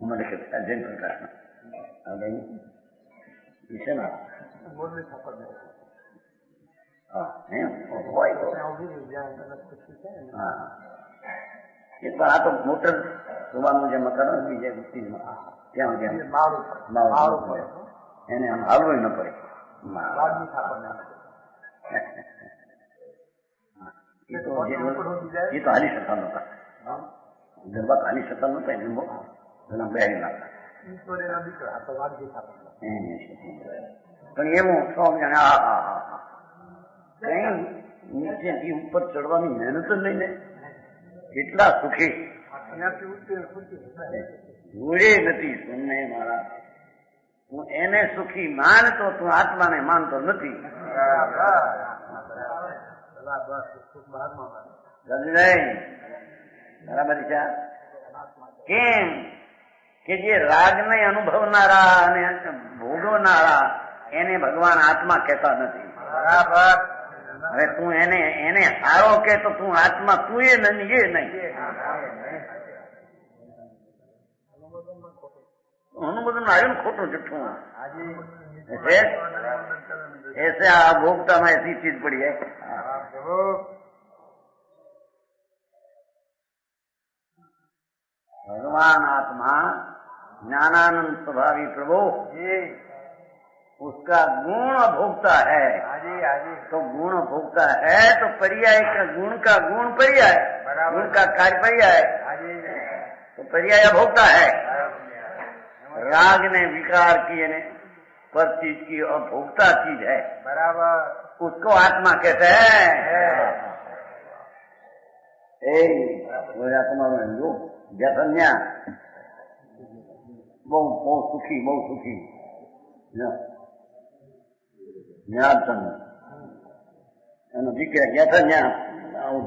મને જૈન પ્રકાશમાં છે ને આ તો મોટર સુવાનું જે મકાન બીજા ત્યાં એને આમ હાલવું ન પડે એ તો હાલી શકતા નતા ગરબા હાલી શકતા નતા એના બેહી નાખતા પણ એવું સૌ જણા કઈ નીચેથી ઉપર ચડવાની મહેનત જ નહીં ને કેટલા સુખી જોડે નથી તમને મારા તું એને સુખી માનતો તું આત્માને માનતો નથી બરાબર છે કેમ કે જે રાગને અનુભવનારા અને ભોગવનારા એને ભગવાન આત્મા કહેતા નથી બરાબર હવે તું એને સારો કે તો તું આત્મા તું એ નહીં એ નહીં અનુબોધન આવ્યું ને ખોટું જુઠ્ઠું ऐसे भोगता में ऐसी चीज पड़ी है भगवान आत्मा ज्ञानानंद स्वभावी प्रभु उसका गुण भोगता है तो गुण भोगता है तो पर्याय का गुण पर्याय गुण का कार्य पर्याय तो पर्याय भोगता है राग ने विकार किए ने पर चीज की अभोक्ता चीज है बराबर उसको आत्मा कहते हैं तुम्हारा हिंदू जैसन्या बहुत सुखी જ્ઞાન એનો દીકરા ગયા હતા ત્યાં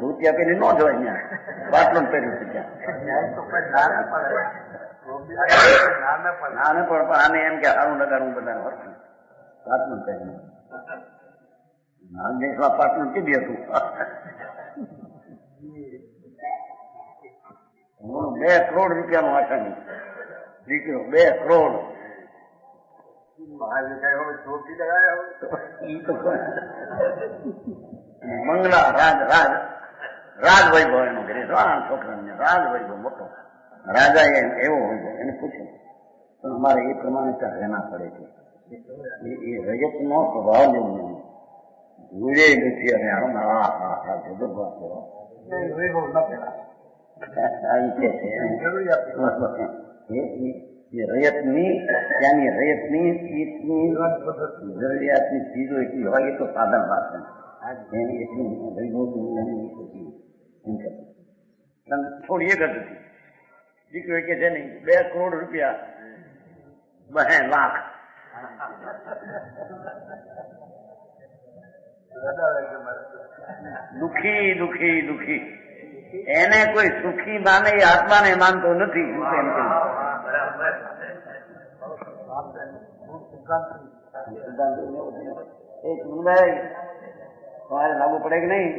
ધોતિયા પહેરી ન જોવાય ત્યાં બાટલું પહેર્યું છે ત્યાં ના ને પણ આને એમ કે સારું લગાડવું બધા વર્તું બાટલું પહેર્યું દેશમાં પાટલું કીધી હતું 2 કરોડ રૂપિયાનું આસાની દીકરો 2 કરોડ મંગલા રાજ વૈભવ એનો ઘરે છોકરાને રાજ વૈભવ મોટો રાજા એવો હોય એને પૂછ્યું પણ અમારે એ પ્રમાણે ત્યાં રહેના પડે છે એ રજત નો સ્વભાવ જેવું જોડે નથી અને જબરદસ્ત ये रयतनी यानी रयतनी इतनी જરૂરિયાતની ચીજો એટલી હોય એ તો સાધારણ વાત છે એની એટલી થોડી એક જ હતી દીકરો કે છે નહીં 2 કરોડ રૂપિયા 2 લાખ દુખી દુખી દુખી એને કોઈ સુખી માને એ આત્માને માનતો નથી. તમારે લાગુ પડે કે નહીં?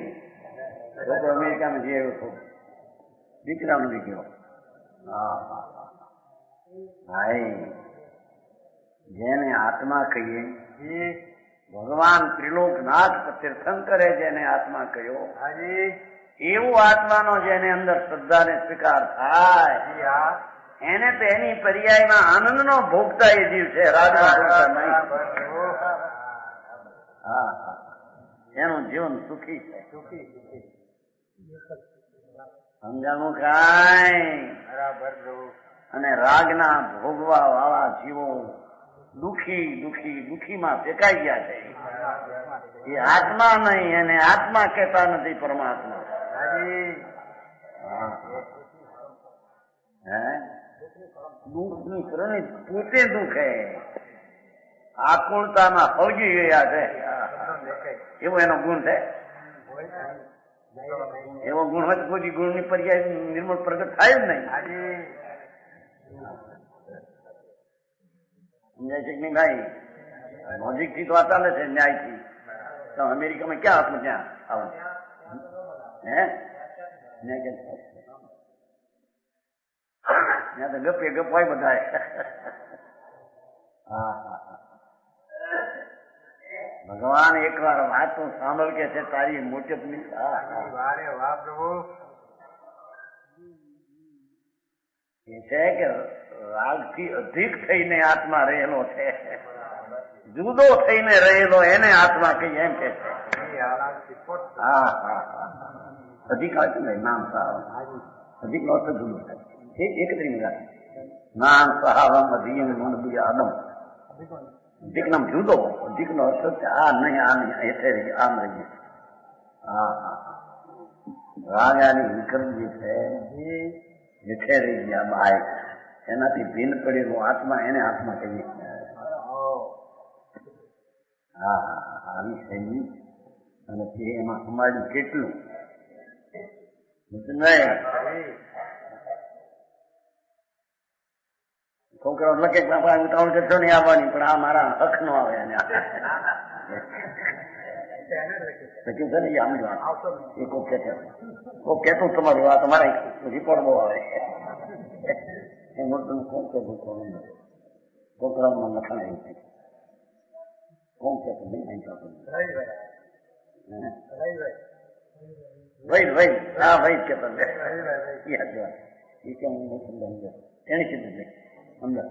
અમેરિકામાં જઈ આવ્યો હતો દીકરાનો દીકરો. ભાઈ જેને આત્મા કહીએ ભગવાન ત્રિલોકનાથ તીર્થંકરે જેને આત્મા કહ્યો એવું આત્માનો જેને અંદર શ્રદ્ધાને સ્વીકાર થાય એને તો એની પર્યાયમાં આનંદનો ભોગતા એ જીવ છે, રાગનો ભોગતા નહીં. એનું જીવન સુખી છે. સમજાણું કાંઈ? અને રાગના ભોગવા વાળા જીવો દુખી દુખી દુખીમાં ફેંકાઈ ગયા છે. એ આત્મા નહીં, એને આત્મા કહેતા નથી, પરમાત્મા. દુઃખની કરણી પોતે દુઃખે આકુળતામાં ફૌજી ગયા છે એવો એનો ગુણ છે. એવો ગુણ હોય તો કોઈ ગુણની પર્યાય નિર્મળ પ્રગટ થાય જ નહીં. સમજાય છે કે નહીં ભાઈ? લોજિક થી તો આ ચાલે છે, ન્યાયથી. તો અમેરિકામાં ક્યાં આપણું ત્યાં આવું હે ન્યાય ત્યાં તો ગપે ગપ હોય બધા. ભગવાન એકવાર વાત સાંભળ કે છે તારી મોટપની. એ છે કે રાગથી અધિક થઈને આત્મા રહેલો છે, જુદો થઈને રહેલો એને આત્મા કહીએ એમ કે છે. અધિક આવે છે નામ સારા અધિક નો જુદો એક નામ સહાવમ અધિયમ મન આદમ અધિક નામ જુદો. અધિક નો અર્થ આ નહીં આ નહીં હેઠે રહી આમ રહીએ. રાગાની વિક્રમ જે છે હેઠે રહી ગયા બાય એનાથી ભિન્ન પડેલો આત્મા એને આત્મા કહીએ. આવી શૈલી અને તે એમાં સમાડ્યું કેટલું છોકરાઓ લખે ઉતાવળ કરશો નહીં આવવાની, પણ આ મારા હક નો આવે. લખ્યું છે ને આમ જ એ કોક કેતું તમારું આ તમારા રિપોર્ટ બહુ આવે એ મોટું કોણ કહેતું છોકરાઓમાં લખાણ આવ્યું છે. કોણ કહેતું નહીં વૈદ વૈદ હા વૈદ કહેતો એ કેમ એને કીધું છે અંદર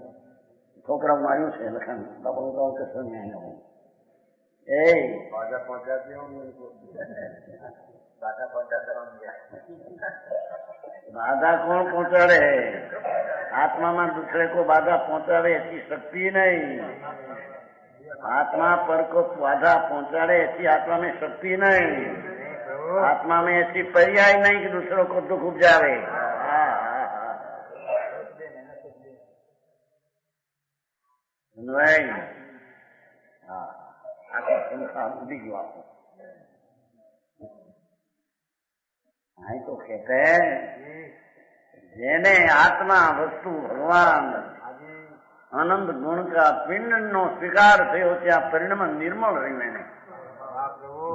છોકરાઓમાં આવ્યું છે લખાણ બાપા ઉતાવળ કરશો નહીં આવ્યા बाधा कौन पहुंचाड़े? आत्मा में दूसरे को बाधा पहुंचावे ऐसी शक्ति नहीं. आत्मा पर को बाधा पहुंचाड़े ऐसी आत्मा में शक्ति नहीं. आत्मा में ऐसी पर्याय नहीं कि दूसरों को दुख उपजावे. नहीं आखिर संसार उड़ी गयो आपको. हाँ तो कहते हैं जेने आत्मा वस्तु भगवान आनंद गुण का पिंड नो स्वीकार थयो त्या परिणाम निर्मल रही ने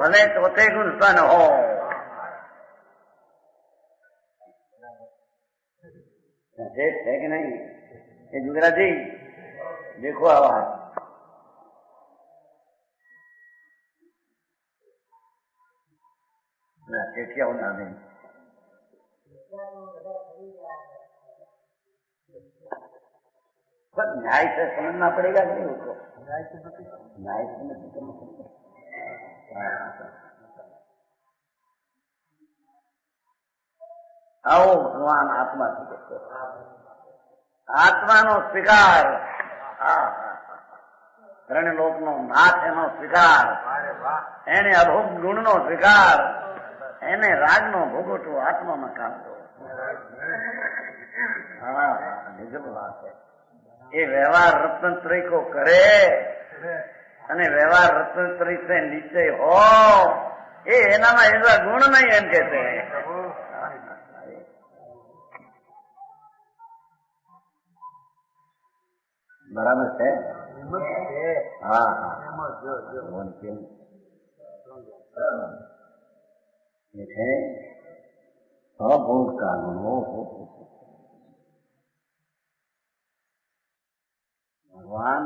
भले चौथे गुण सन हो. है कि नहीं? ये गुजराती देखो आवाज क्या होना नहीं. पर न्याय से समझना पड़ेगा कि नहीं उसको? न्याय से नहीं समझ सकते. આવો ભગવાન આત્માથી કહે આત્માનો સ્વીકાર. ત્રણ લોકનો નાથ એનો સ્વીકાર, એને અભોગ ગુણનો સ્વીકાર, એને રાગનો ભોગવટો આત્મામાં કામ કરો. નિજબ વાત છે. એ વ્યવહાર રત્નત્રય કો કરે અને વ્યવહાર રત્નત્રય से નીચે હો એ એનામાં એવા ગુણ નહીં એમ કે છે. બરાબર છે. હા ये है अभोग का गुण. भगवान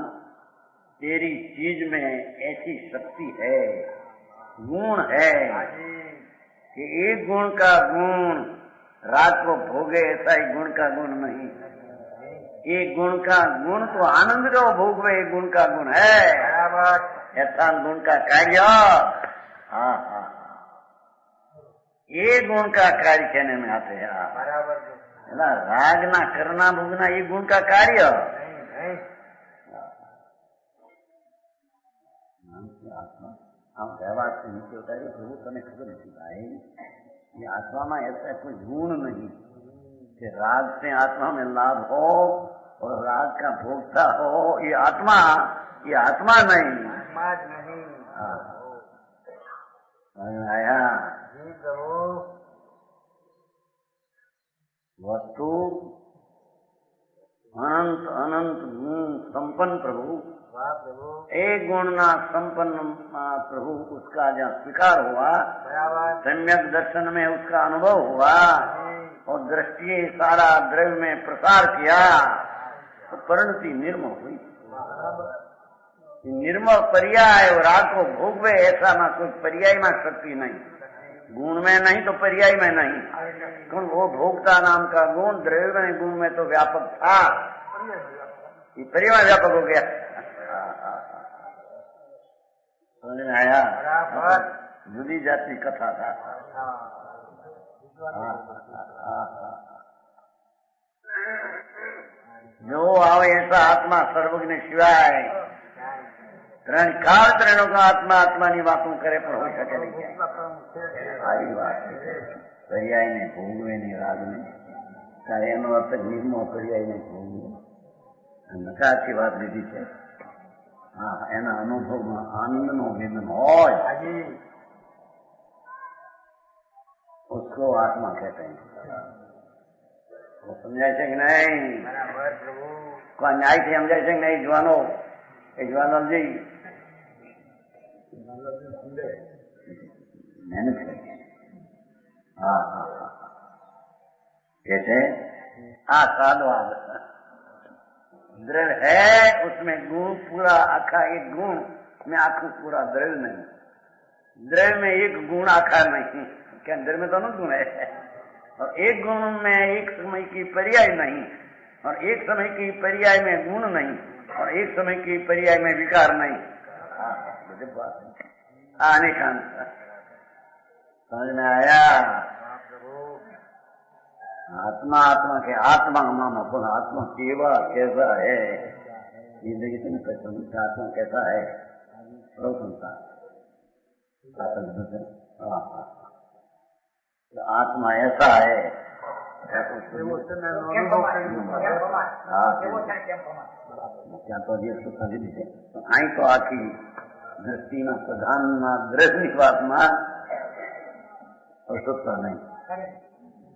तेरी चीज में ऐसी शक्ति है, गुण है कि एक गुण का गुण रात को भोगे ऐसा ही गुण का गुण नहीं. एक गुण का गुण तो आनंद को भोगवे एक गुण का गुण है. ऐसा गुण का कार्य हाँ हाँ ये गुण का कार्य कहने में आते हैं. राग ना करना भोगना ये गुण का कार्य. हम व्यवहार से नीचे उतारे प्रभु तने खबर नहीं भाई ये आत्मा में ऐसा कोई गुण नहीं कि राग से आत्मा में लाभ हो और राग का भोगता हो. ये आत्मा नहीं. आया वस्तु अनंत अनंत गुण संपन्न प्रभु. एक गुण ना संपन्न प्रभु उसका जहाँ स्वीकार हुआ, सम्यक दर्शन में उसका अनुभव हुआ और दृष्टि सारा द्रव्य में प्रसार किया तो परिणति निर्मल हुई. निर्मल पर्याय राग को भोगवे ऐसा ना कोई पर्याय में शक्ति नहीं. गुण में नहीं तो पर्याय में नहीं. क्यों वो भोगता नाम का गुण द्रव्य में गुण में तो व्यापक था, ये पर्याय में व्यापक हो गया. समझ में आया? जुदी जाति कथा था. जो आवे ऐसा आत्मा सर्वज्ञ शिवाय ત્રણ કાળ ત્રણો આત્મા આત્માની વાતો કરે પણ હોઈ શકે નહીં. આવી વાત પર્યાયને ભોગવેની રાગને ત્યારે એનો અર્થ નિર્મો પર્યાયને ભોગવે નકારથી વાત લીધી છે. હા એના અનુભવમાં આનંદનો વિનમ હોય उसको आत्मा कहते हैं. वो समझाय છે કે નહીં? કોઈ ન્યાયથી સમજાય છે કે નહીં? જવાનો એ જવાનલજી मेहनत है. हाँ हाँ हाँ कैसे साधवाद द्रव्य है उसमें गुण पूरा आखा एक गुण में आखू पूरा द्रव्य नहीं. द्रव्य में एक गुण आखा नहीं. क्या द्रव्य में दोनों गुण है और एक गुण में एक समय की पर्याय नहीं और एक समय की पर्याय में गुण नहीं और एक समय की पर्याय में विकार नहीं. अनेकांत समझ में आया? आत्मा आत्मा के आत्मा नाम अपन आत्मा केवा कैसा है जिंदगी से आत्मा कैसा है आत्मा ऐसा है અહીં તો આખી દ્રષ્ટિના પ્રધાનના દ્રઢ વિશ્વાસમાં અશુદ્ધતા નહીં.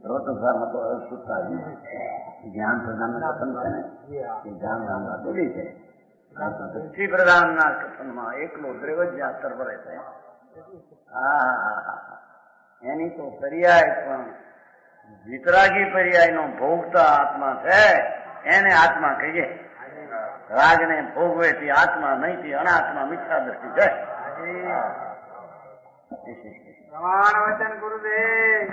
સર્વસંસારમાં તો અશુદ્ધતા જ જ્ઞાન પ્રધાનના કથન છે ને એ જ્ઞાન રામના બોલી છે. દ્રષ્ટિ પ્રધાનના કથનમાં એકલો દ્રવ જ જ્યાં સર્વરે છે. એની તો પર્યાય પણ વિતરાગી પર્યાયનો ભોગતા આત્મા છે એને આત્મા કહીએ. રાગને ભોગવેથી આત્મા નહીંથી અનાત્મા મિથ્યા દ્રષ્ટિ છે. પ્રમાણ વચન ગુરુદેવ.